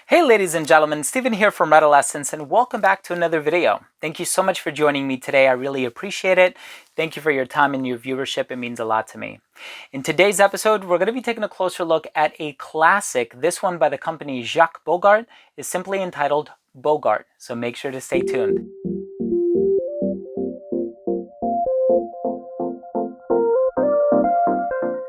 Hey ladies and gentlemen, Stephen here from Redolessence and welcome back to another video. Thank you so much for joining me today. I really appreciate it. Thank you for your time and your viewership. It means a lot to me. In today's episode, we're going to be taking a closer look at a classic. This one by the company Jacques Bogart is simply entitled Bogart. So make sure to stay tuned.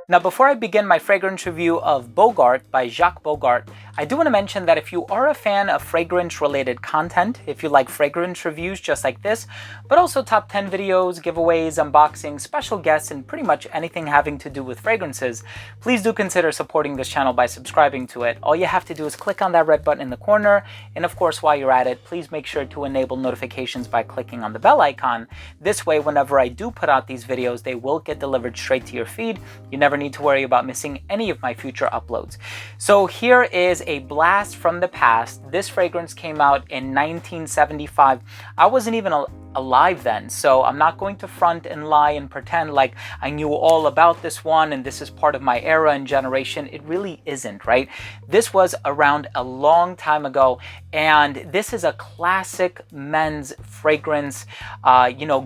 Now, before I begin my fragrance review of Bogart by Jacques Bogart, I do want to mention that if you are a fan of fragrance-related content, if you like fragrance reviews just like this, but also top 10 videos, giveaways, unboxings, special guests, and pretty much anything having to do with fragrances, please do consider supporting this channel by subscribing to it. All you have to do is click on that red button in the corner, and of course, while you're at it, please make sure to enable notifications by clicking on the bell icon. This way, whenever I do put out these videos, they will get delivered straight to your feed. You never need to worry about missing any of my future uploads. So here is a blast from the past. This fragrance came out in 1975. I wasn't even alive then, so I'm not going to front and lie and pretend like I knew all about this one and this is part of my era and generation. It really isn't, right? This was around a long time ago, and this is a classic men's fragrance.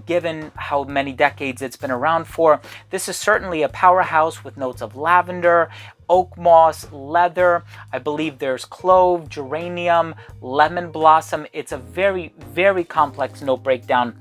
Given how many decades it's been around for, this is certainly a powerhouse with notes of lavender, oak moss, leather. I believe there's clove, geranium, lemon blossom. It's a very, very complex note breakdown.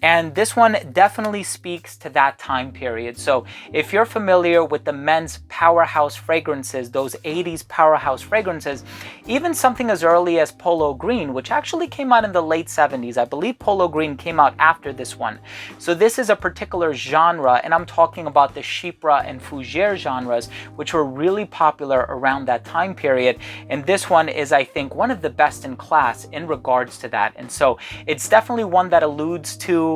And this one definitely speaks to that time period. So if you're familiar with the men's powerhouse fragrances, those 80s powerhouse fragrances, even something as early as Polo Green, which actually came out in the late 70s. I believe Polo Green came out after this one. So this is a particular genre, and I'm talking about the Chypre and Fougere genres, which were really popular around that time period. And this one is, I think, one of the best in class in regards to that. And so it's definitely one that alludes to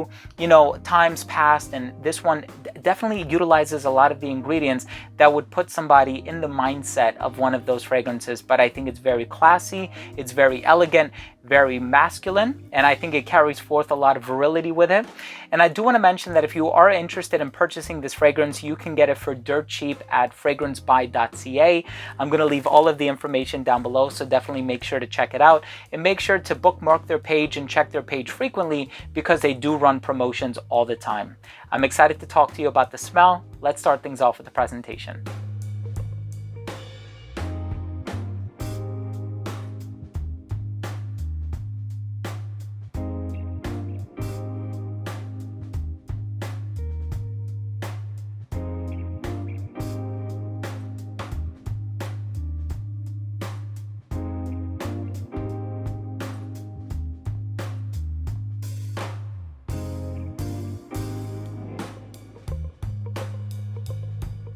times past, and this one definitely utilizes a lot of the ingredients that would put somebody in the mindset of one of those fragrances. But I think it's very classy, it's very elegant, very masculine, and I think it carries forth a lot of virility with it. And I do want to mention that if you are interested in purchasing this fragrance, you can get it for dirt cheap at fragrancebuy.ca. I'm going to leave all of the information down below, so definitely make sure to check it out and make sure to bookmark their page and check their page frequently because they do run promotions all the time. I'm excited to talk to you about the smell. Let's start things off with the presentation.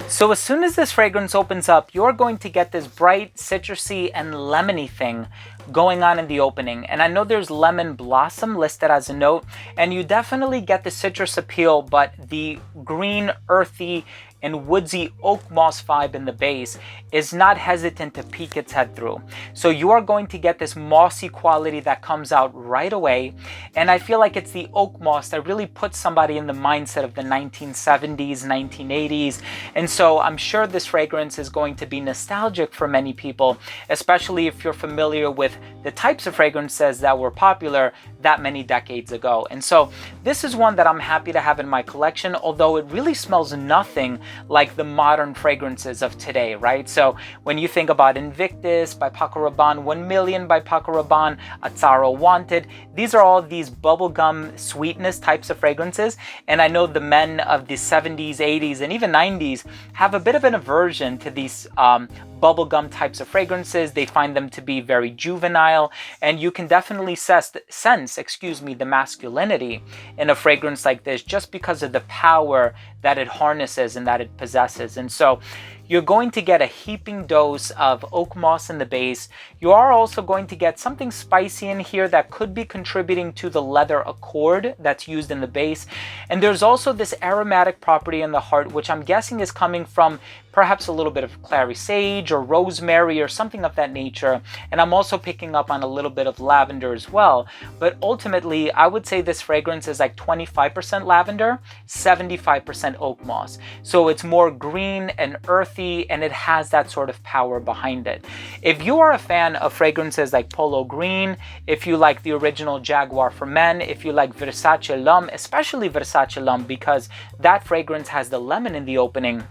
So as soon as this fragrance opens up, you're going to get this bright citrusy and lemony thing going on in the opening. And I know there's lemon blossom listed as a note, and you definitely get the citrus appeal, but the green, earthy, and woodsy oak moss vibe in the base is not hesitant to peek its head through. So you are going to get this mossy quality that comes out right away. And I feel like it's the oak moss that really puts somebody in the mindset of the 1970s, 1980s. And so I'm sure this fragrance is going to be nostalgic for many people, especially if you're familiar with the types of fragrances that were popular that many decades ago. And so this is one that I'm happy to have in my collection, although it really smells nothing like the modern fragrances of today, right? So when you think about Invictus by Paco Rabanne, 1 Million by Paco Rabanne, Azzaro Wanted, these are all these bubblegum sweetness types of fragrances. And I know the men of the 70s, 80s, and even 90s have a bit of an aversion to these bubblegum types of fragrances. They find them to be very juvenile, and you can definitely sense the masculinity in a fragrance like this just because of the power that it harnesses and that it possesses. And so you're going to get a heaping dose of oak moss in the base. You are also going to get something spicy in here that could be contributing to the leather accord that's used in the base. And there's also this aromatic property in the heart, which I'm guessing is coming from perhaps a little bit of clary sage or rosemary or something of that nature. And I'm also picking up on a little bit of lavender as well. But ultimately, I would say this fragrance is like 25% lavender, 75% oak moss. So it's more green and earthy, and it has that sort of power behind it. If you are a fan of fragrances like Polo Green, if you like the original Jaguar for Men, if you like Versace L'Homme, especially Versace L'Homme, because that fragrance has the lemon in the opening,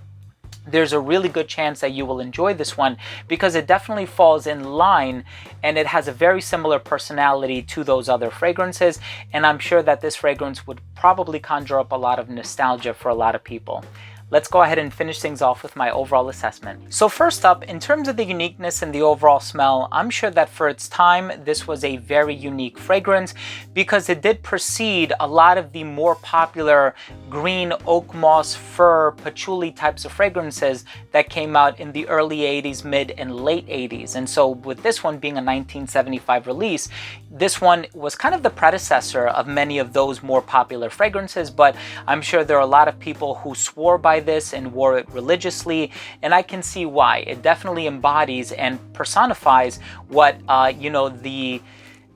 there's a really good chance that you will enjoy this one, because it definitely falls in line and it has a very similar personality to those other fragrances. And I'm sure that this fragrance would probably conjure up a lot of nostalgia for a lot of people. Let's go ahead and finish things off with my overall assessment. So first up, in terms of the uniqueness and the overall smell, I'm sure that for its time, this was a very unique fragrance, because it did precede a lot of the more popular green, oak moss, fir, patchouli types of fragrances that came out in the early 80s, mid and late 80s. And so with this one being a 1975 release, this one was kind of the predecessor of many of those more popular fragrances, but I'm sure there are a lot of people who swore by this and wore it religiously, and I can see why. It definitely embodies and personifies what the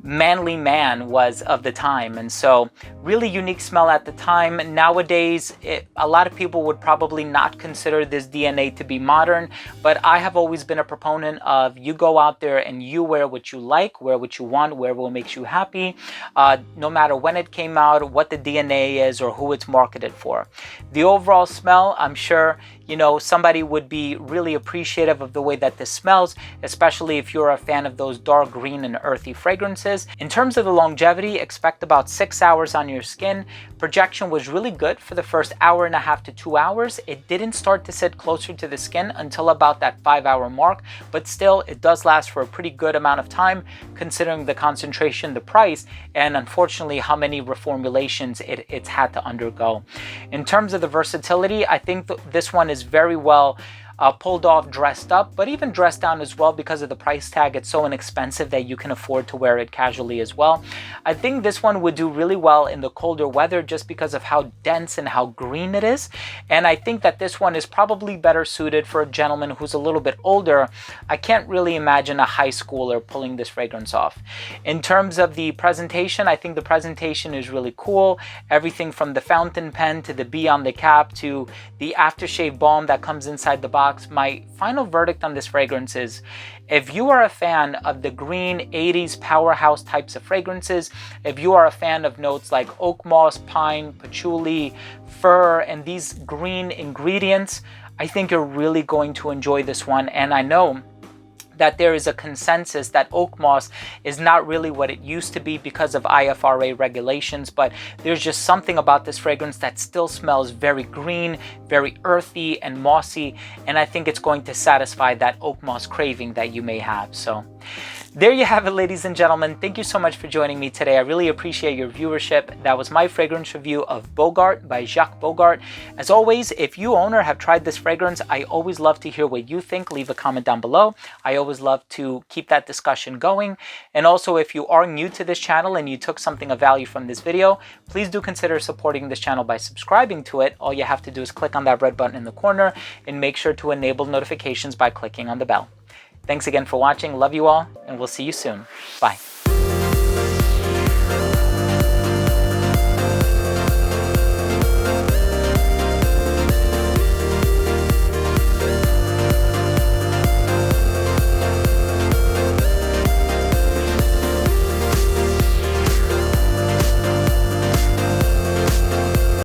manly man was of the time. And so really unique smell at the time. Nowadays, a lot of people would probably not consider this DNA to be modern, but I have always been a proponent of you go out there and you wear what you like, wear what you want, wear what makes you happy, no matter when it came out, what the DNA is, or who it's marketed for. The overall smell, I'm sure somebody would be really appreciative of the way that this smells, especially if you're a fan of those dark green and earthy fragrances. In terms of the longevity, expect about 6 hours on your skin. Projection was really good for the first hour and a half to 2 hours. It didn't start to sit closer to the skin until about that 5-hour mark, but still it does last for a pretty good amount of time, considering the concentration, the price, and unfortunately how many reformulations it's had to undergo. In terms of the versatility, I think this one is very well pulled off, dressed up, but even dressed down as well, because of the price tag. It's so inexpensive that you can afford to wear it casually as well. I think this one would do really well in the colder weather just because of how dense and how green it is. And I think that this one is probably better suited for a gentleman who's a little bit older. I can't really imagine a high schooler pulling this fragrance off. In terms of the presentation, I think the presentation is really cool. Everything from the fountain pen to the bee on the cap to the aftershave balm that comes inside the box. My final verdict on this fragrance is, if you are a fan of the green 80s powerhouse types of fragrances, if you are a fan of notes like oak moss, pine, patchouli, fir, and these green ingredients, I think you're really going to enjoy this one. And I know that there is a consensus that oak moss is not really what it used to be because of IFRA regulations, but there's just something about this fragrance that still smells very green, very earthy and mossy, and I think it's going to satisfy that oak moss craving that you may have. So there you have it, ladies and gentlemen. Thank you so much for joining me today. I really appreciate your viewership. That was my fragrance review of Bogart by Jacques Bogart. As always, if you own or have tried this fragrance, I always love to hear what you think. Leave a comment down below. I always love to keep that discussion going. And also, if you are new to this channel and you took something of value from this video, please do consider supporting this channel by subscribing to it. All you have to do is click on that red button in the corner and make sure to enable notifications by clicking on the bell. Thanks again for watching. Love you all, and we'll see you soon. Bye.